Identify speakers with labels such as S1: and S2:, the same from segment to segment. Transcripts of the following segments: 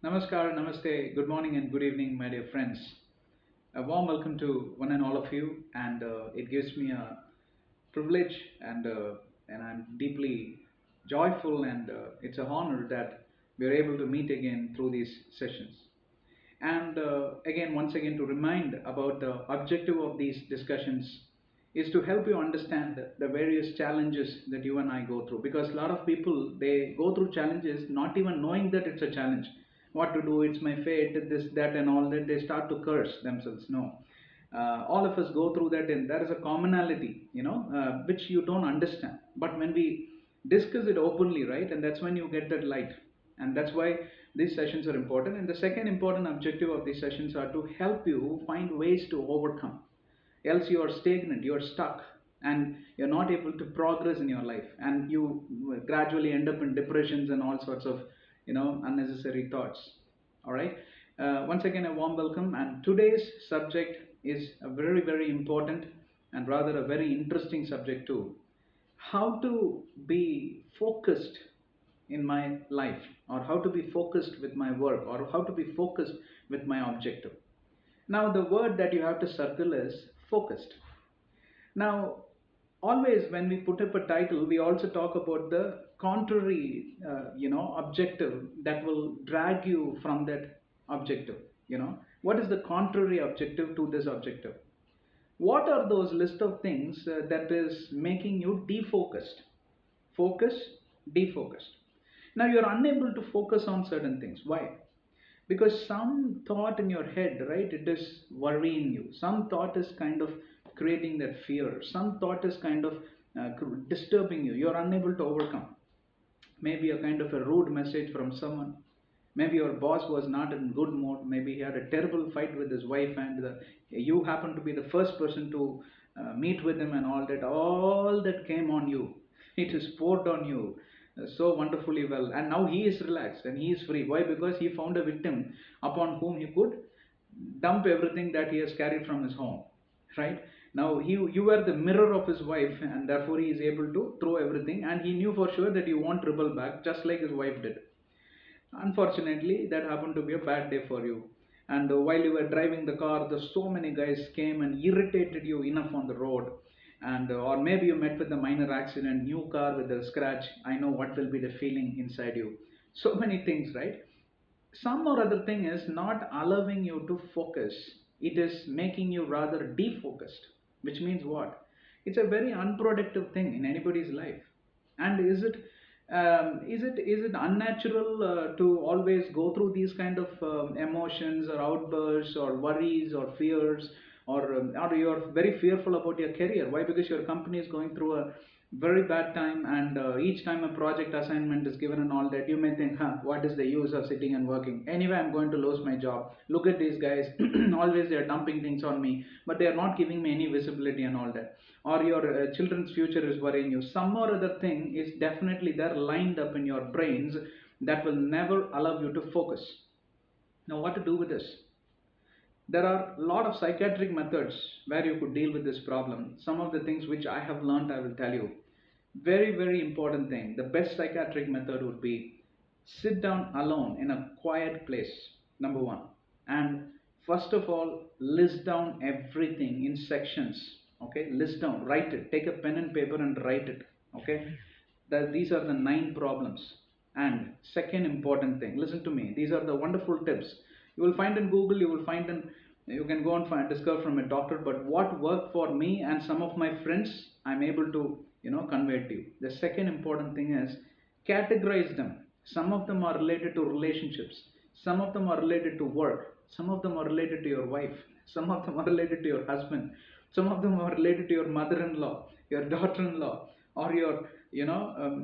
S1: Namaskar, namaste, good morning and good evening, my dear friends. A warm welcome to one and all of you, and it gives me a privilege and I'm deeply joyful, and it's an honor that we're able to meet again through these sessions. And again, once again, to remind about the objective of these discussions is to help you understand the various challenges that you and I go through. Because a lot of people, they go through challenges not even knowing that it's a challenge. What to do? It's my fate. This, that, and all that. They start to curse themselves. No, all of us go through that, and there is a commonality, which you don't understand. But when we discuss it openly, right, and that's when you get that light, and that's why these sessions are important. And the second important objective of these sessions are to help you find ways to overcome. Else you are stagnant, you are stuck, and you're not able to progress in your life, and you gradually end up in depressions and all sorts of unnecessary thoughts. All right. Once again, a warm welcome, and today's subject is a very, very important and rather a very interesting subject too. How to be focused in my life, or how to be focused with my work, or how to be focused with my objective. Now, the word that you have to circle is focused. Now, always when we put up a title, we also talk about the contrary, objective that will drag you from that objective. What is the contrary objective to this objective? What are those list of things that is making you defocused? Focus, defocused. Now you're unable to focus on certain things. Why? Because some thought in your head, right, it is worrying you. Some thought is kind of creating that fear. Some thought is kind of disturbing you. You're unable to overcome. Maybe a kind of a rude message from someone. Maybe your boss was not in good mood. Maybe he had a terrible fight with his wife, and you happen to be the first person to meet with him, and all that came on you. It is poured on you so wonderfully well, and now he is relaxed and he is free. Why? Because he found a victim upon whom he could dump everything that he has carried from his home, right? Now you were the mirror of his wife, and therefore he is able to throw everything, and he knew for sure that you won't rebel back, just like his wife did. Unfortunately, that happened to be a bad day for you. And while you were driving the car, the so many guys came and irritated you enough on the road. And or maybe you met with a minor accident, new car with a scratch. I know what will be the feeling inside you. So many things, right? Some or other thing is not allowing you to focus. It is making you rather defocused, which means what? It's a very unproductive thing in anybody's life. And is it unnatural to always go through these kind of emotions or outbursts or worries or fears, or you're very fearful about your career? Why? Because your company is going through a very bad time, and each time a project assignment is given and all that, you may think, huh, what is the use of sitting and working? Anyway, I'm going to lose my job. Look at these guys. Always they're dumping things on me, but they are not giving me any visibility and all that. Or your children's future is worrying you. Some or other thing is definitely there lined up in your brains that will never allow you to focus. Now, what to do with this? There are a lot of psychiatric methods where you could deal with this problem. Some of the things which I have learned, I will tell you. Very, very important thing. The best psychiatric method would be sit down alone in a quiet place, number one. And first of all, list down everything in sections. Okay, list down, write it. Take a pen and paper and write it. Okay, these are the 9 problems. And second important thing, listen to me. These are the wonderful tips you will find in Google. You can go and find discover from a doctor. But what worked for me and some of my friends, I'm able to convey to you. The second important thing is categorize them. Some of them are related to relationships. Some of them are related to work. Some of them are related to your wife. Some of them are related to your husband. Some of them are related to your mother-in-law, your daughter-in-law, or your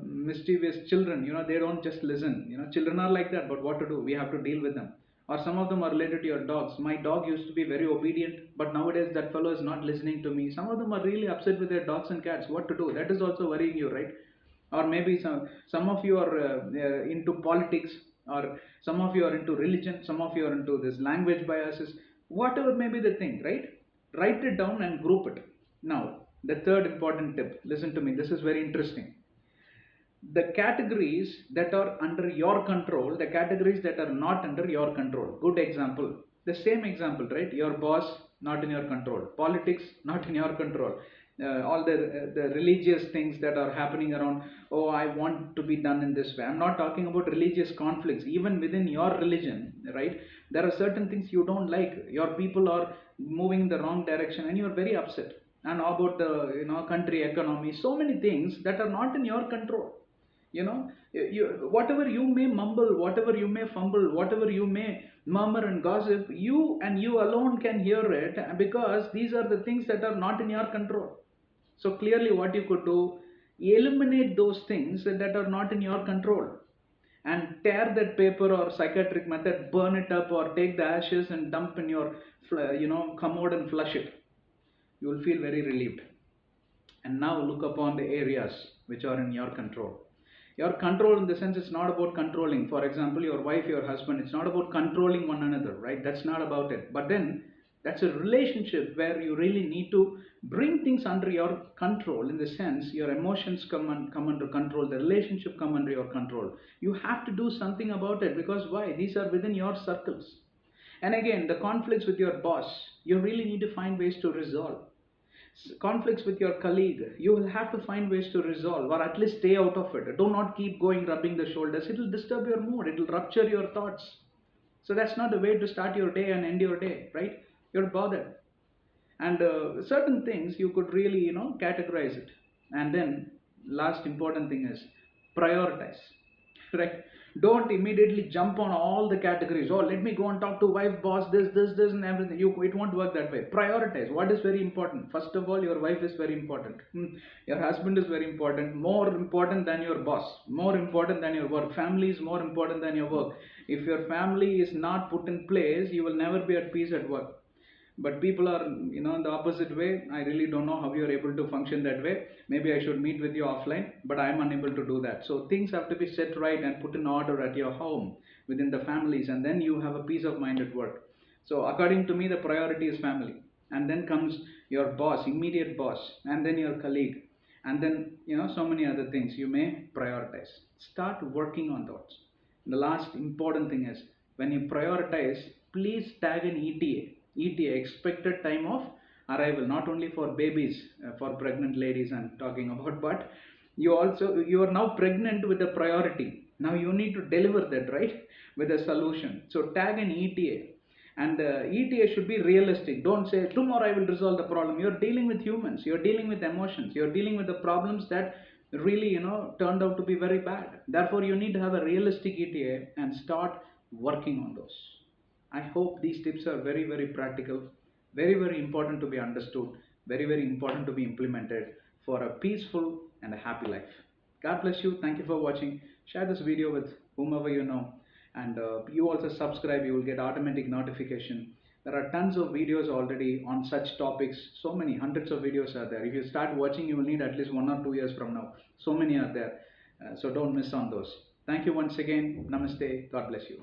S1: mischievous children. They don't just listen. Children are like that, but what to do? We have to deal with them. Or some of them are related to your dogs. My dog used to be very obedient, but nowadays that fellow is not listening to me. Some of them are really upset with their dogs and cats. What to do? That is also worrying you, right? Or maybe some of you are into politics, or some of you are into religion, some of you are into this language biases. Whatever may be the thing, right? Write it down and group it. Now, the third important tip, listen to me, this is very interesting. the categories that are under your control, the categories that are not under your control. Good example. The same example, right? Your boss, not in your control. Politics, not in your control. All the religious things that are happening around. Oh, I want to be done in this way. I'm not talking about religious conflicts. Even within your religion, right? There are certain things you don't like. Your people are moving in the wrong direction, and you're very upset. And about the country economy, so many things that are not in your control. Whatever you may mumble, whatever you may fumble, whatever you may murmur and gossip, you alone can hear it, because these are the things that are not in your control. So clearly what you could do, eliminate those things that are not in your control, and tear that paper, or psychiatric method, burn it up, or take the ashes and dump in your commode and flush it. You will feel very relieved. And now look upon the areas which are in your control. Your control, in the sense, it's not about controlling, for example, your wife, your husband. It's not about controlling one another, right? That's not about it. But then that's a relationship where you really need to bring things under your control, in the sense your emotions come under control, the relationship come under your control. You have to do something about it, because why? These are within your circles. And again, the conflicts with your boss, you really need to find ways to resolve. Conflicts with your colleague, you will have to find ways to resolve, or at least stay out of it. Do not keep going rubbing the shoulders. It will disturb your mood, it will rupture your thoughts. So that's not the way to start your day and end your day, right? You're bothered. And certain things you could really categorize it. And then last important thing is prioritize. Right? Don't immediately jump on all the categories. Oh, let me go and talk to wife, boss, this and everything. It won't work that way. Prioritize what is very important. First of all, your wife is very important. Your husband is very important. More important than your boss, more important than your work. Family is more important than your work. If your family is not put in place, you will never be at peace at work. But people are in the opposite way. I really don't know how you are able to function that way. Maybe I should meet with you offline, but I am unable to do that. So things have to be set right and put in order at your home, within the families, and then you have a peace of mind at work. So according to me, the priority is family, and then comes your boss, immediate boss, and then your colleague, and then so many other things you may prioritize. Start working on those. The last important thing is, when you prioritize, please tag an ETA, expected time of arrival, not only for babies, for pregnant ladies I'm talking about, but you are now pregnant with a priority. Now you need to deliver that, right, with a solution. So tag an ETA, and the ETA should be realistic. Don't say tomorrow I will resolve the problem. You're dealing with humans, you're dealing with emotions, you're dealing with the problems that really turned out to be very bad. Therefore you need to have a realistic ETA and start working on those. I hope these tips are very, very practical, very, very important to be understood, very, very important to be implemented for a peaceful and a happy life. God bless you. Thank you for watching. Share this video with whomever you know, and you also subscribe. You will get automatic notification. There are tons of videos already on such topics. So many hundreds of videos are there. If you start watching, you will need at least 1 or 2 years from now. So many are there. So don't miss on those. Thank you once again. Namaste. God bless you.